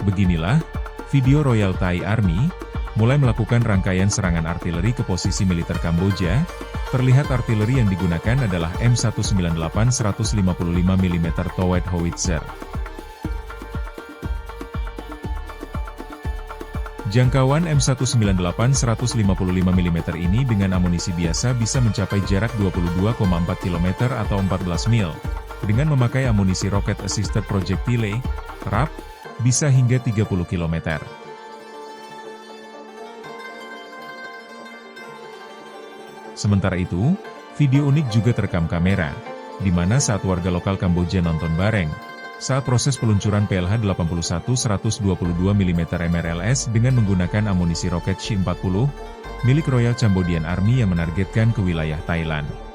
Beginilah video Royal Thai Army mulai melakukan rangkaian serangan artileri ke posisi militer Kamboja. Terlihat artileri yang digunakan adalah M198 155 mm Towed Howitzer. Jangkauan M198 155 mm ini dengan amunisi biasa bisa mencapai jarak 22,4 km atau 14 mil. Dengan memakai amunisi Rocket Assisted Projectile, RAP, bisa hingga 30 km. Sementara itu, video unik juga terekam kamera, di mana saat warga lokal Kamboja nonton bareng, saat proses peluncuran PLH-81 122 mm MRLS dengan menggunakan amunisi roket Shi-40, milik Royal Cambodian Army yang menargetkan ke wilayah Thailand.